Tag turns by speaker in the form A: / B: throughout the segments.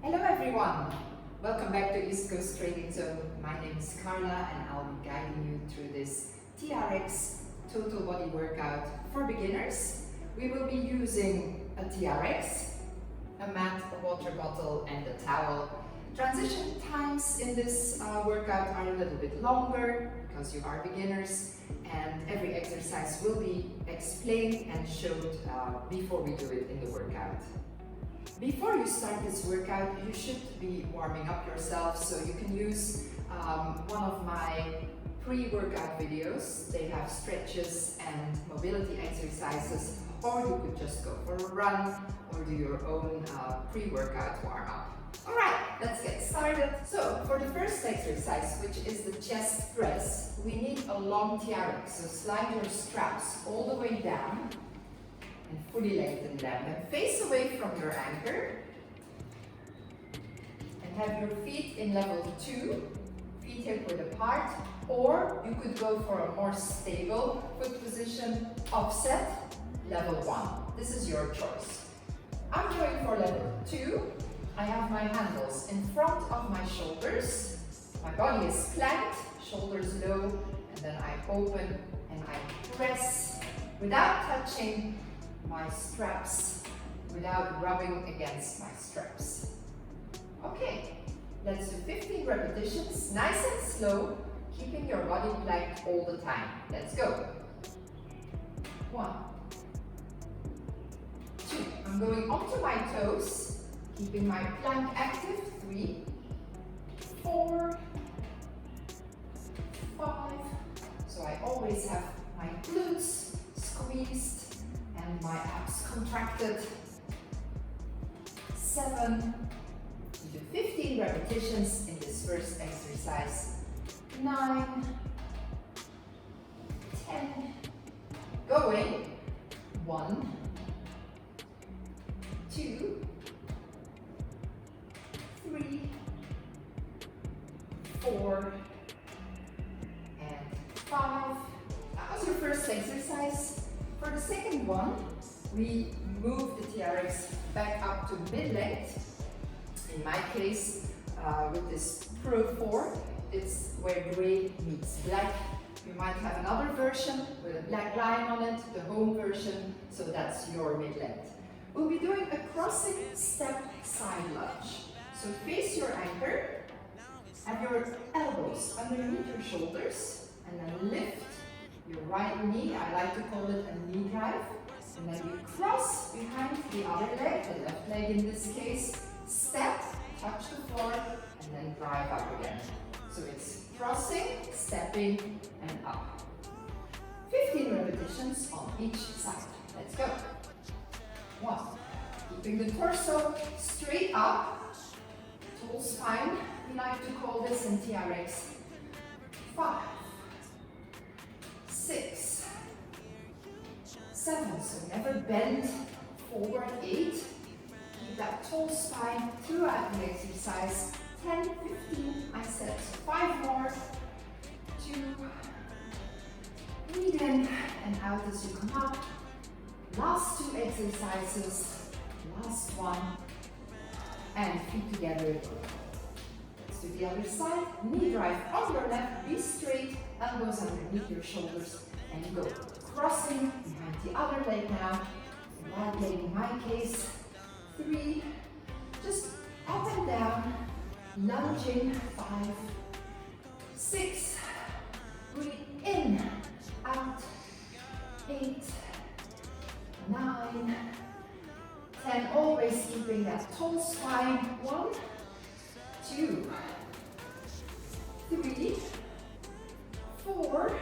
A: Hello everyone! Welcome back to East Coast Training Zone. My name is Carla and I'll be guiding you through this TRX Total Body Workout for beginners. We will be using a TRX, a mat, a water bottle and a towel. Transition times in this workout are a little bit longer because you are beginners, and every exercise will be explained and showed before we do it in the workout. Before you start this workout, you should be warming up yourself, so you can use one of my pre-workout videos. They have stretches and mobility exercises, or you could just go for a run or do your own pre-workout warm-up. Alright, let's get started. So, for the first exercise, which is the chest press, we need a long TRX. So slide your straps all the way down and fully lengthen them. And face away from your anchor. And have your feet in level 2, feet hip width apart. Or you could go for a more stable foot position, offset, level 1. This is your choice. I'm going for level 2. I have my handles in front of my shoulders. My body is planked, shoulders low, and then I open and I press without touching my straps, without rubbing against my straps. Okay, let's do 15 repetitions, nice and slow, keeping your body planked all the time. Let's go. 1, 2, I'm going onto my toes, keeping my plank active. 3, 4, 5. So I always have my glutes squeezed and my abs contracted. 7. We do 15 repetitions in this first exercise. 9, 10. Going. 1, 2, 3, 4, and 5. That was your first exercise. For the second one, we move the TRX back up to mid-length. In my case, with this Pro 4, it's where gray meets black. You might have another version with a black line on it, the home version, so that's your mid-length. We'll be doing a crossing step side lunge. So face your anchor, have your elbows underneath your shoulders, and then lift your right knee. I like to call it a knee drive. And then you cross behind the other leg, the left leg in this case, step, touch the floor, and then drive up again. So it's crossing, stepping, and up. 15 repetitions on each side. Let's go. 1, keeping the torso straight up. Tall spine, we like to call this in TRX. 5, 6, 7, so never bend forward. 8, keep that tall spine throughout the exercise. 10, 15, I said, so 5 more. 2, breathe in and out as you come up. Last 2 exercises, last one. And feet together. Let's do the other side. Knee drive on your left, be straight, elbows underneath your shoulders, and go. Crossing behind the other leg now. Right leg in my case. 3, just up and down, lunging. 5, 6, breathe in, out. 8, 9, 10, always keeping that tall spine. 1, 2, 3, 4,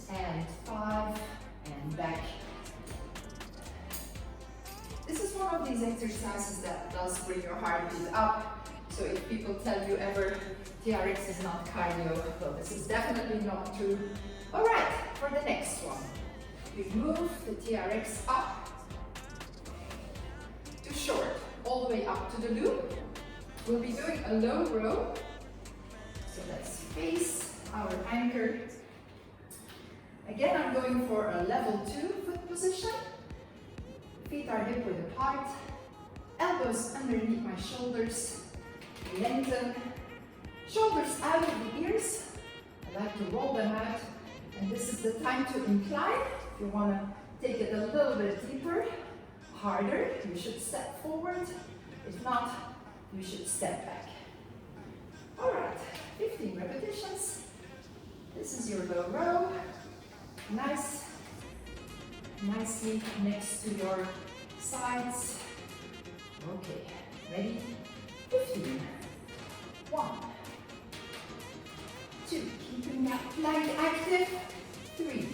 A: and 5, and back. This is one of these exercises that does bring your heartbeat up. So if people tell you ever TRX is not cardio, well, this is definitely not true. Alright, for the next one, we move the TRX up short, all the way up to the loop. We'll be doing a low row. So let's face our anchor. Again, I'm going for a level 2 foot position. Feet are hip width apart. Elbows underneath my shoulders. Lengthen. Shoulders out of the ears. I like to roll them out. And this is the time to incline. If you want to take it a little bit deeper, harder, you should step forward. If not, you should step back. All right, 15 repetitions. This is your low row. Nicely next to your sides. Okay, ready? 15. 1, 2, keeping that plank active. 3,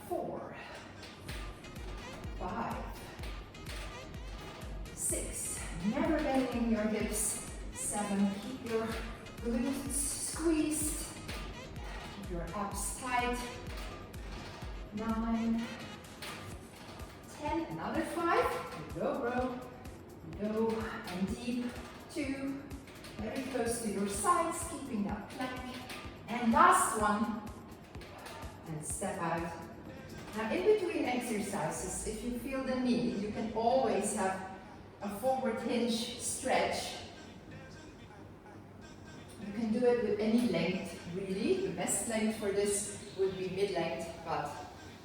A: 4, 5, 6. Never bending your hips. 7, keep your glutes squeezed. Keep your abs tight. 9, 10, another 5. Low row. Low and deep. 2, very close to your sides, keeping that plank. And last one, and step out. Now in between exercises, if you feel the need, you can always have a forward hinge stretch. You can do it with any length, really. The best length for this would be mid-length, but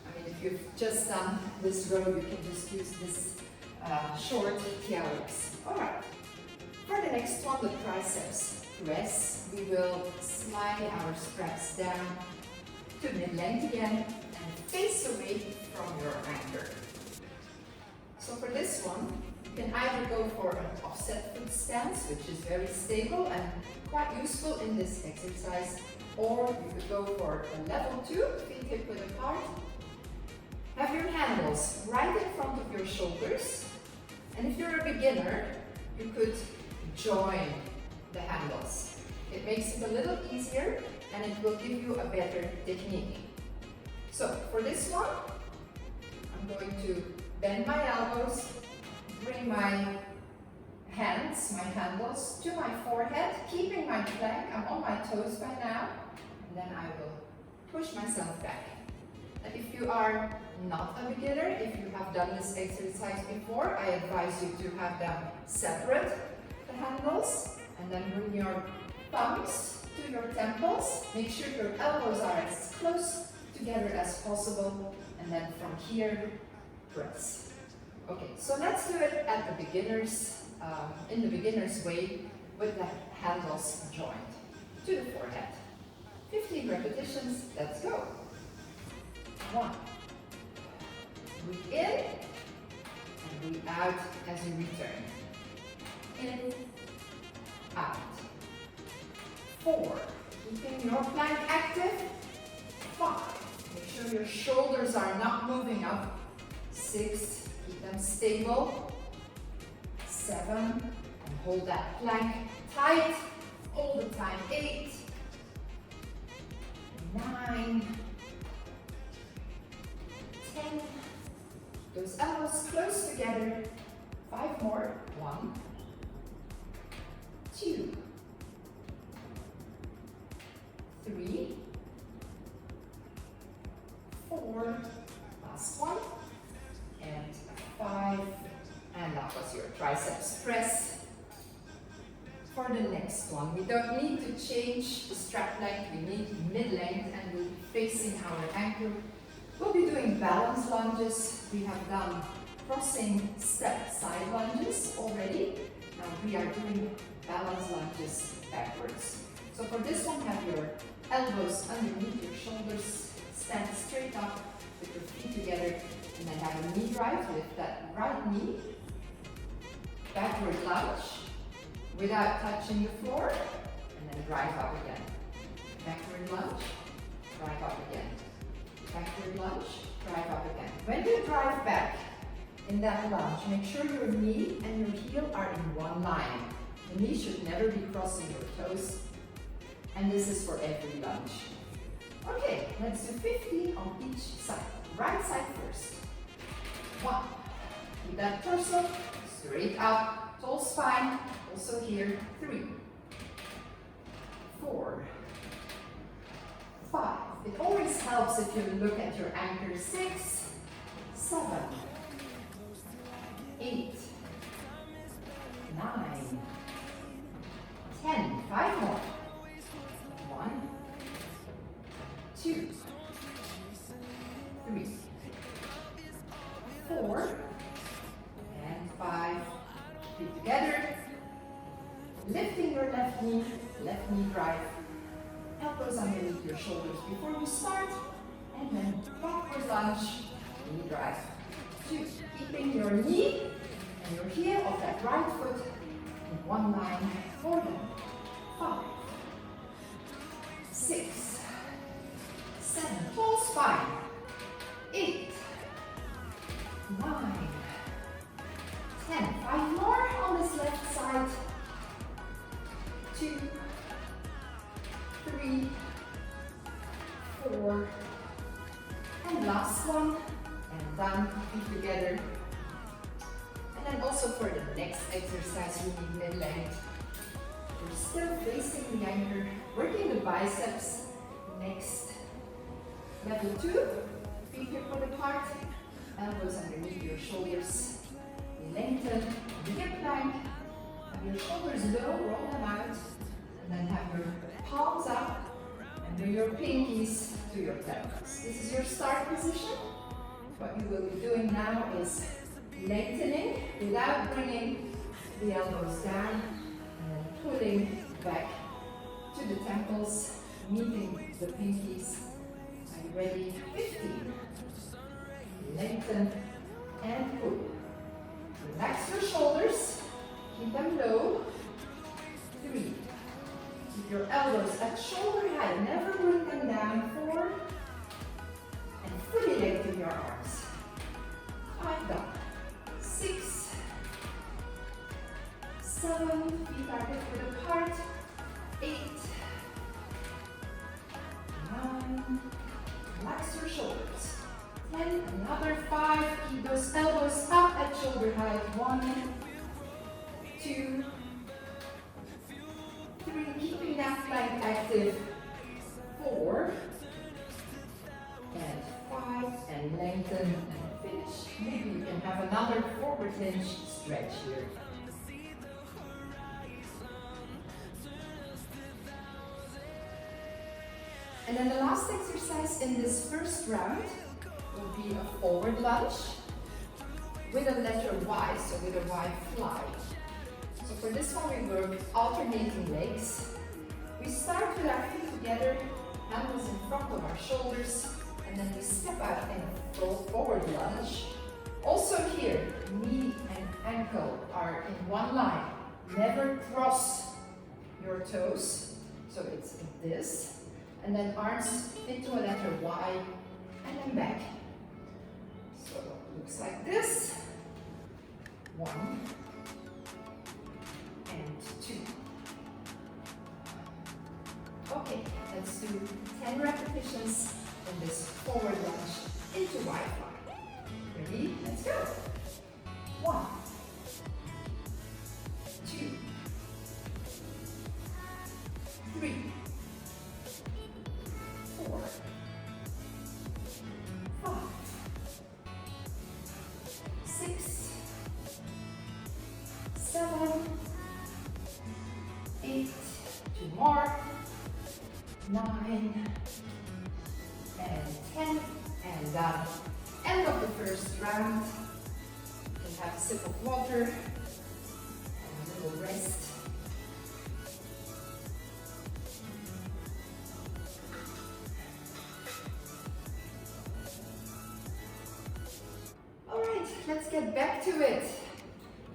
A: I mean, if you've just done this row, you can just use this short TRX. All right. For the next one, the triceps press, we will slide our straps down to mid-length again and face away from your anchor. So for this one, you can either go for an offset foot stance, which is very stable and quite useful in this exercise, or you could go for a level 2, feet hip width apart. Have your handles right in front of your shoulders, and if you're a beginner, you could join the handles. It makes it a little easier and it will give you a better technique. So for this one, I'm going to bend my elbows, bring my hands, my handles to my forehead, keeping my plank. I'm on my toes by now, and then I will push myself back. And if you are not a beginner, if you have done this exercise before, I advise you to have them separate, the handles, and then bring your thumbs to your temples. Make sure your elbows are as close together as possible, and then from here, press. Okay, so let's do it at the beginners, in the beginner's way, with the handles joined to the forehead. 15 repetitions, let's go. 1. Breathe in and breathe out as you return. In, out. 4. Keeping your plank active. 5. Make sure your shoulders are not moving up. 6. Keep them stable. 7. And hold that plank tight all the time. 8. 9. 10. Those elbows close together. 5 more. 1, 2, 3, 4, last one, and 5, and that was your triceps press. For the next one, we don't need to change the strap length, we need mid-length, and we'll be facing our anchor. We'll be doing balance lunges. We have done crossing step side lunges already. Now we are doing balance lunges backwards. So for this one, have your elbows underneath your shoulders, stand straight up with your feet together, and then have a knee drive with that right knee. Backward lunge without touching the floor, and then drive up again. Backward lunge, drive up again. Backward lunge, drive up again. When you drive back in that lunge, make sure your knee and your heel are in one line. The knee should never be crossing your toes. And this is for every lunge. Okay, let's do 50 on each side. Right side first. 1. Keep that torso straight up, tall spine. Also here. 3, 4, 5. It always helps if you look at your anchor. 6, 7, 8, 9, 10. 5 more. 1, 2, 3, 4, and 5. Feet together. Lifting your left knee drive. Elbows underneath your shoulders before you start. And then backward lunge, knee drive. 2. Keeping your knee and your heel of that right foot in one line for them. 5, 6, 7. Full spine. 8, 9, 10. 5 more on this left side. 2, 3, 4, and last one, and done. Feet together. And then also for the next exercise, we need mid-length. We're still facing the anchor, working the biceps. Next, level 2, feet hip width apart, elbows underneath your shoulders. Lengthen the hip plank, have your shoulders low, roll them out, and then have your palms up, and bring your pinkies to your pelvis. This is your start position. What you will be doing now is lengthening without bringing the elbows down, and then pulling back to the temples, meeting the pinkies. Are you ready? 15. Lengthen and pull. Relax your shoulders, keep them low. 3. Keep your elbows at shoulder height, never bring them down. 4. And fully lengthen your arms. 5 done. 6, 7, feet are hip width apart. 8, 9, relax your shoulders. 10, another 5, keep those elbows up at shoulder height. 1, 2, 3, keeping that plank active. 4, and 5, and lengthen and finish. Maybe you can have another forward hinge stretch here. And then the last exercise in this first round will be a forward lunge with a letter Y, so with a Y fly. So for this one we work alternating legs. We start with our feet together, hands in front of our shoulders, and then we step out and go forward lunge. Also here, knee and ankle are in one line. Never cross your toes, so it's this. And then arms into a letter Y, and then back. So it looks like this. 1 and 2. Okay, let's do 10 repetitions in this forward lunge into Y fly. Ready? Let's go. 1, 2, 3, 4, 5, 6, 7, 8, 2 more, 9, and 10, and done. End of the first round. You can have a sip of water and a little rest. All right, let's get back to it.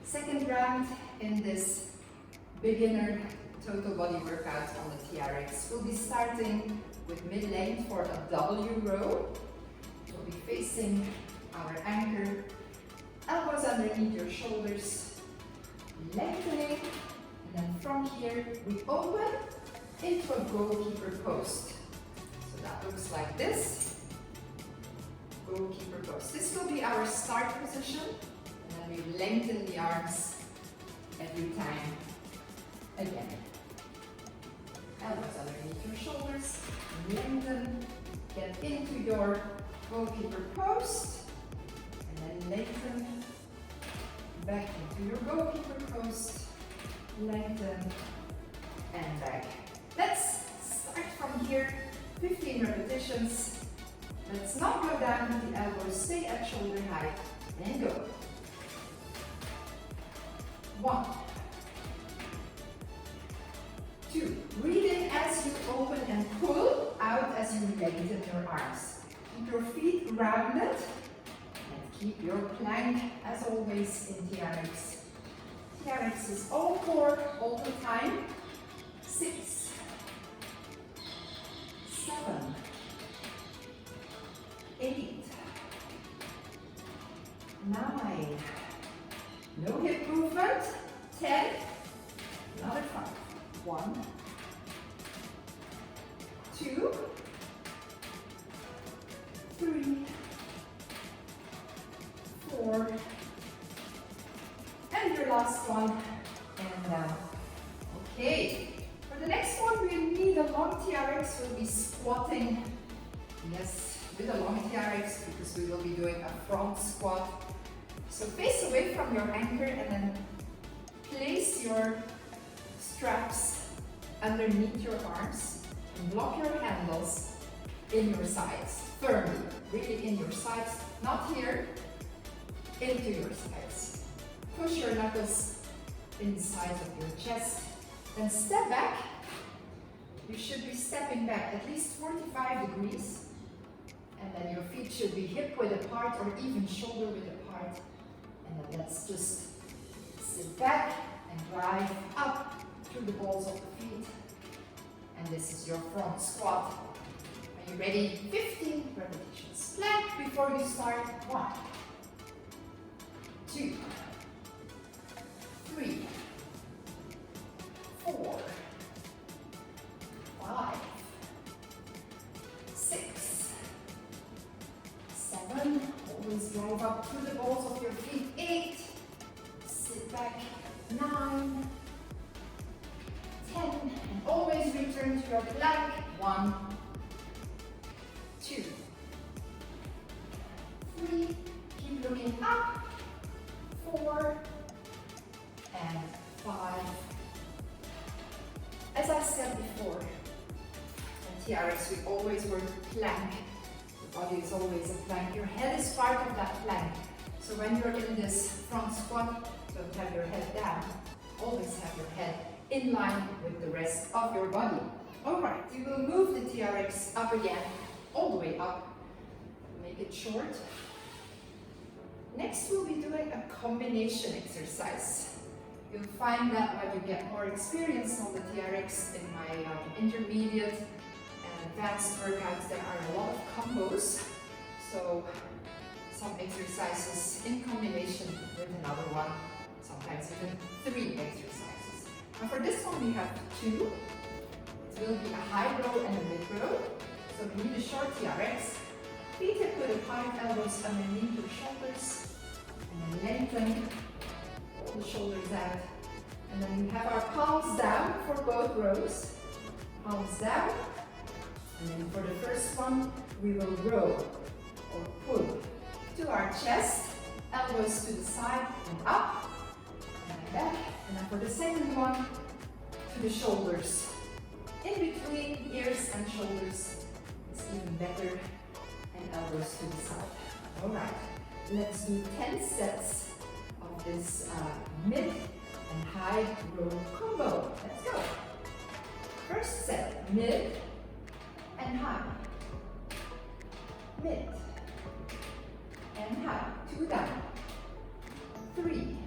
A: Second round in this beginner total body workout on the TRX. We'll be starting with mid-length for a W-Row. We'll be facing our anchor, elbows underneath your shoulders, lengthening, and then from here we open into a goalkeeper post. So that looks like this, goalkeeper post. This will be our start position, and then we lengthen the arms every time again. Elbows underneath your shoulders, lengthen, get into your goalkeeper post, and then lengthen, back into your goalkeeper post, lengthen, and back. Let's start from here, 15 repetitions. Let's not go down with the elbows, stay at shoulder height, and go. 1, 2, breathe in as you open and pull out as you lengthen your arms. Keep your feet grounded and keep your plank as always in TRX. TRX is all core all the time. 6, 7, 8, 9, no hip movement, 10, another 5, 1, 2, 3, 4, and your last one, and down. Okay, for the next one we need a long TRX, we'll be squatting, yes, with a long TRX because we will be doing a front squat. So face away from your anchor and then place your straps underneath your arms and block your handles in your sides, firmly, really in your sides, not here, into your sides. Push your knuckles in the sides of your chest, then step back. You should be stepping back at least 45 degrees, and then your feet should be hip width apart or even shoulder width apart. And then let's just sit back and drive up through the balls of the feet. And this is your front squat. Are you ready? 15 repetitions. Plank before you start. 1, 2, 3, 4, 5, 6, 7. Always drive up through the balls of your feet. 8. Sit back. 9. 10. And always return to your plank. 1, 2, 3. Keep looking up. 4 and 5. As I said before, in TRX we always work plank. The body is always a plank. Your head is part of that plank. So when you're in this front squat, don't have your head down. Always have your head in line with the rest of your body. Alright, you will move the TRX up again, all the way up. Make it short. Next we'll be doing a combination exercise. You'll find that when you get more experience on the TRX in my intermediate and advanced workouts, there are a lot of combos. So some exercises in combination with another one, sometimes even 3 exercises. And for this one we have 2. It will be a high row and a mid row. So we need a short TRX. Feet hip width apart, elbows underneath your shoulders. And then lengthen, pull the shoulders out. And then we have our palms down for both rows. Palms down. And then for the first one, we will row or pull to our chest. Elbows to the side and up. And back. And then for the second one, to the shoulders. In between ears and shoulders is even better. And elbows to the side. Alright, let's do 10 sets of this mid and high row combo. Let's go. First set, mid and high. Mid and high. 2 down. 3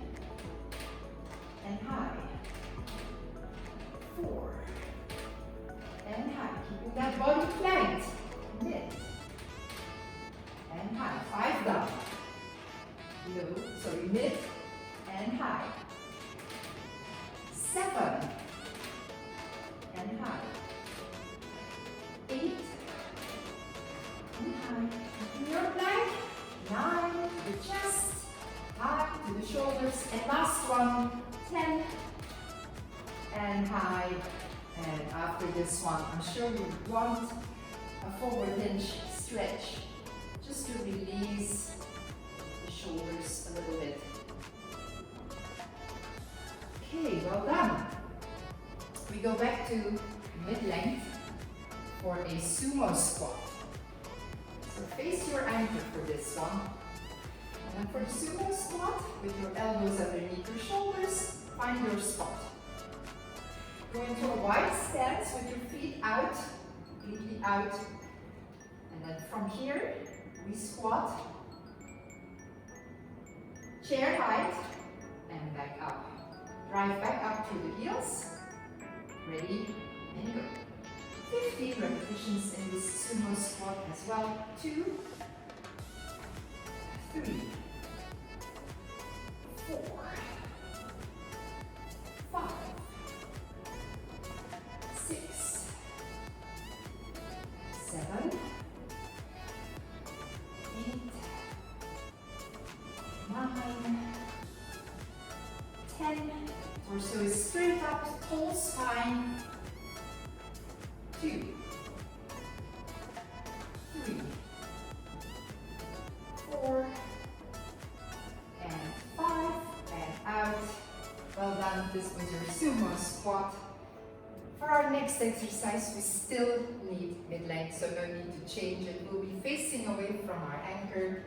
A: and high. 4 and high. Keeping that body planked. Mid and high. 5 down. Low, sorry, mid and high. 7 and high. 8 and high. Keeping your plank. 9 to the chest, high to the shoulders, and last one, 10 and high. And after this one, I'm sure you want a forward hinge stretch just to release the shoulders a little bit. Okay, well done. We go back to mid-length for a sumo squat. So face your anchor for this one. And then for the sumo squat, with your elbows underneath your shoulders, find your spot. Go into a wide stance with your feet out, completely out. And then from here, we squat, chair height, and back up. Drive back up through the heels. Ready, and go. 15 repetitions in this sumo squat as well. 2, 3, 4, 5, 6, 7, 8, 9, 10. Torso is straight up, tall spine. 2, 3, 4, and 5, and out. Well done, this was your sumo squat. For our next exercise, we still need mid-length, so no need to change it. We'll be facing away from our anchor,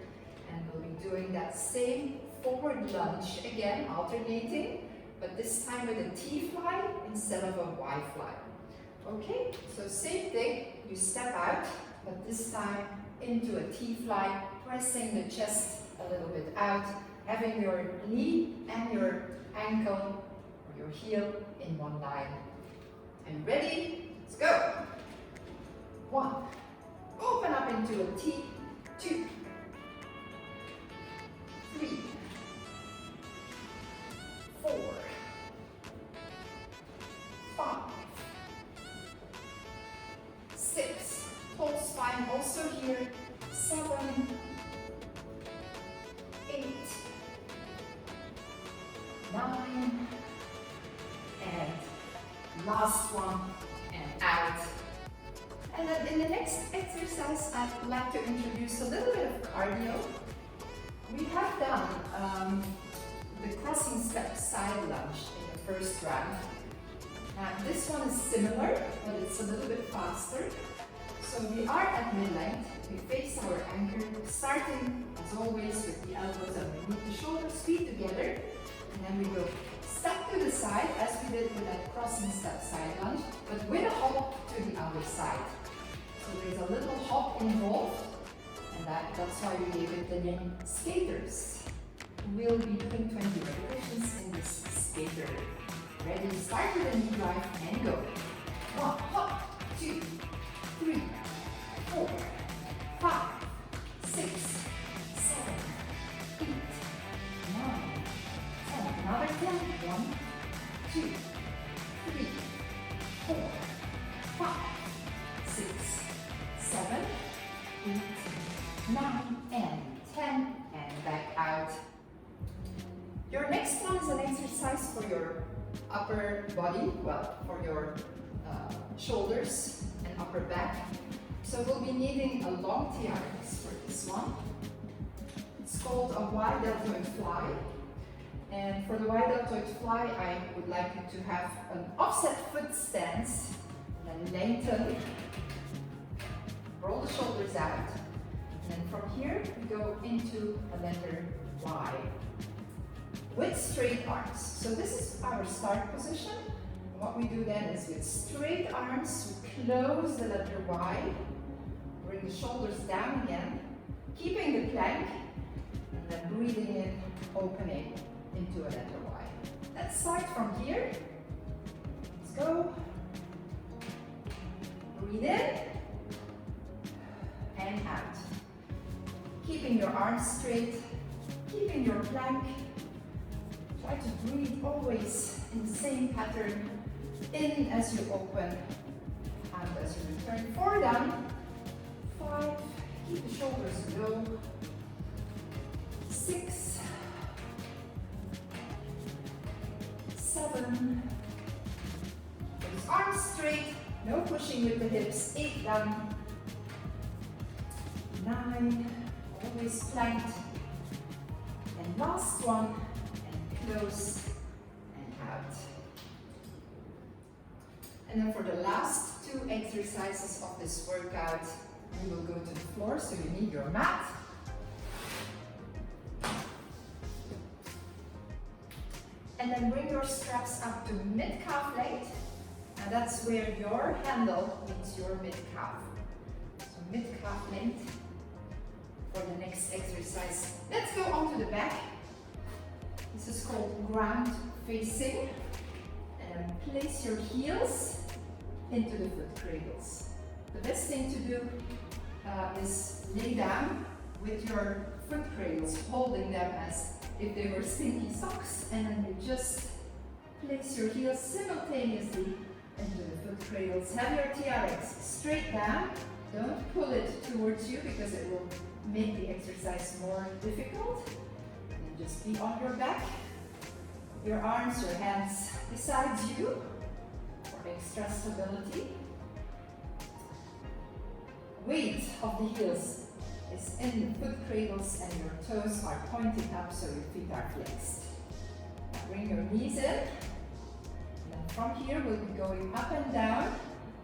A: and we'll be doing that same forward lunge again, alternating, but this time with a T-fly instead of a Y-fly. Okay, so same thing, you step out, but this time into a T-fly, pressing the chest a little bit out, having your knee and your ankle or your heel in one line. And ready? Let's go. 1, open up into a T, 2, 3, 4, 5, 6, whole spine also here, 7, 8, 9, and last one, and out. And then in the next exercise, I'd like to introduce a little bit of cardio. We have done the crossing step side lunge in the first round. Now this one is similar, but it's a little bit faster. So we are at mid-length, we face our anchor, starting as always with the elbows underneath the shoulders, feet together, and then we go step to the side as we did with that crossing step side lunge, but with a hop to the other side. So there's a little hop involved, and that's why we gave it the name Skaters. We'll be doing 20 repetitions in this skater. Ready, start with a knee drive and go. 1, hop, 2, 3, 4, 5, 6, 7, 8, 9, 10. Another 10. 1, 2, 3, 4, 5, 6, 7, 8, 9, and 10. And back out. Your next one is an exercise for your upper body, well, for your shoulders and upper back. So we'll be needing a long TRX for this one. It's called a Y-Deltoid Fly. And for the Y-Deltoid Fly, I would like you to have an offset foot stance, and then lengthen, roll the shoulders out, and then from here we go into a letter Y with straight arms. So this is our start position. What we do then is with straight arms, we close the letter Y, bring the shoulders down again, keeping the plank, and then breathing in, opening into a letter Y. Let's start from here. Let's go. Breathe in and out. Keeping your arms straight, keeping your plank. Try to breathe always in the same pattern. In as you open, out as you return. 4 down. 5. Keep the shoulders low. 6. 7. Those arms straight. No pushing with the hips. 8 down. 9. Always planked. And last one. And close and out. And then for the last two exercises of this workout, we will go to the floor, so you need your mat. And then bring your straps up to mid-calf length. And that's where your handle meets your mid-calf. So mid-calf length for the next exercise. Let's go onto the back. This is called ground facing. And then place your heels into the foot cradles. The best thing to do is lay down with your foot cradles, holding them as if they were stinky socks, and then you just place your heels simultaneously into the foot cradles. Have your TRX straight down. Don't pull it towards you because it will make the exercise more difficult. And just be on your back, your arms, your hands beside you for extra stability. Weight of the heels is in the foot cradles and your toes are pointing up so your feet are flexed. Now bring your knees in. And then from here we'll be going up and down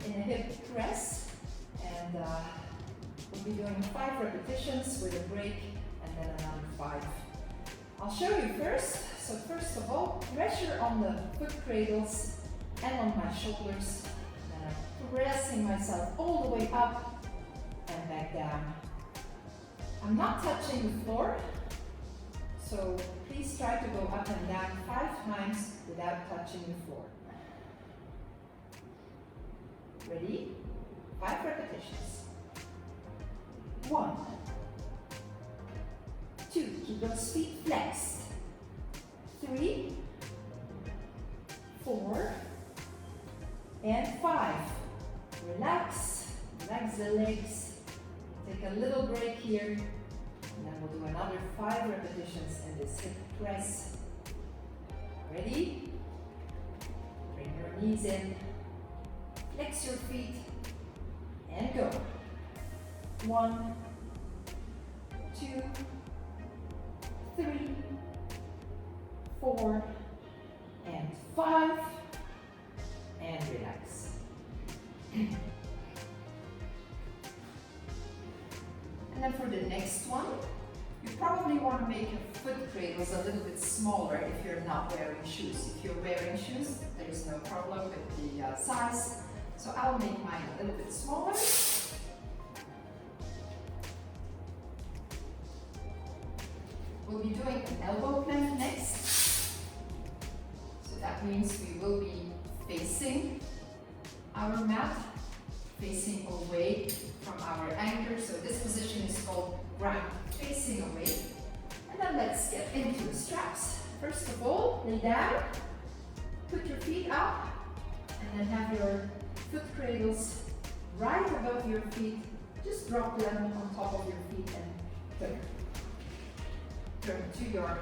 A: in a hip press. And we'll be doing 5 repetitions with a break and then another 5. I'll show you first. So first of all, pressure on the foot cradles and on my shoulders. And then I'm pressing myself all the way up and back down. I'm not touching the floor, so please try to go up and down 5 times without touching the floor. Ready? 5 repetitions. 1, 2, keep those feet flexed. 3, 4, and 5. Relax, relax the legs. Take a little break here, and then we'll do another 5 repetitions in this hip press. Ready? Bring your knees in, flex your feet, and go. 1, 2, 3, 4, and 5, and relax. And then for the next one, you probably want to make your foot cradles a little bit smaller if you're not wearing shoes. If you're wearing shoes, there's no problem with the size. So I'll make mine a little bit smaller. We'll be doing an elbow plank next. So that means we will be facing our mat, facing away from our anchor. So this position is called ground facing away. And then let's get into the straps. First of all, lay down, put your feet up, and then have your foot cradles right above your feet. Just drop them on top of your feet and turn. Turn to your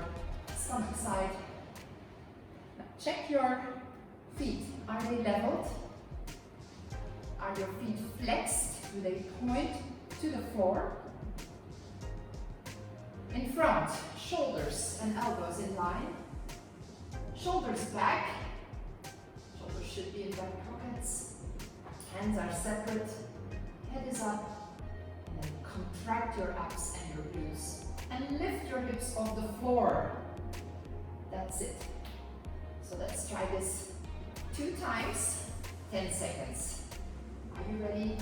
A: stomach side. Now check your feet. Are they leveled? Are your feet flexed? Do they point to the floor? In front, shoulders and elbows in line. Shoulders back. Shoulders should be in back pockets. Hands are separate. Head is up. And then contract your abs and your glutes. And lift your hips off the floor. That's it. So let's try this 2 times, 10 seconds. Are you ready?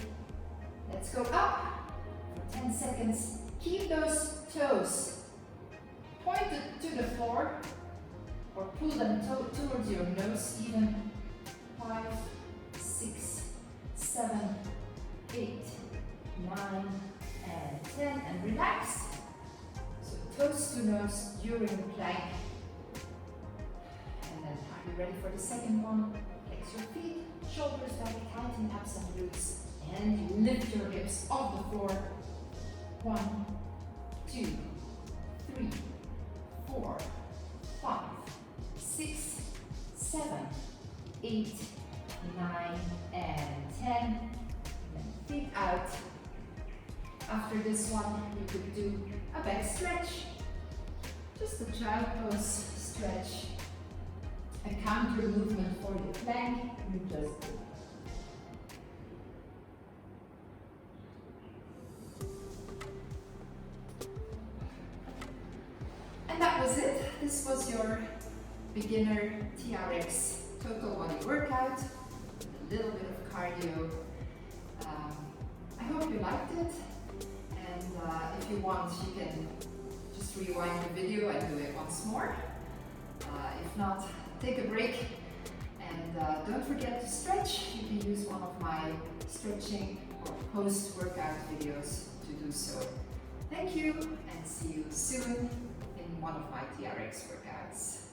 A: Let's go up for 10 seconds. Keep those toes pointed to the floor or pull them towards your nose even. 5, 6, 7, 8, 9, and 10. And relax. So toes to nose during the plank. And then are you ready for the second one? Flex your feet, shoulders back, tighten abs and glutes. And lift your hips off the floor. 1, 2, 3, 4, 5, 6, 7, 8, 9, and 10. And then feet out. After this one, you could do a back stretch. Just a child pose stretch. A counter movement for the plank. You just do that was it. This was your beginner TRX Total Body Workout. A little bit of cardio. I hope you liked it. And if you want, you can just rewind the video and do it once more. If not, take a break. And don't forget to stretch. You can use one of my stretching or post-workout videos to do so. Thank you, and see you soon in one of my TRX workouts.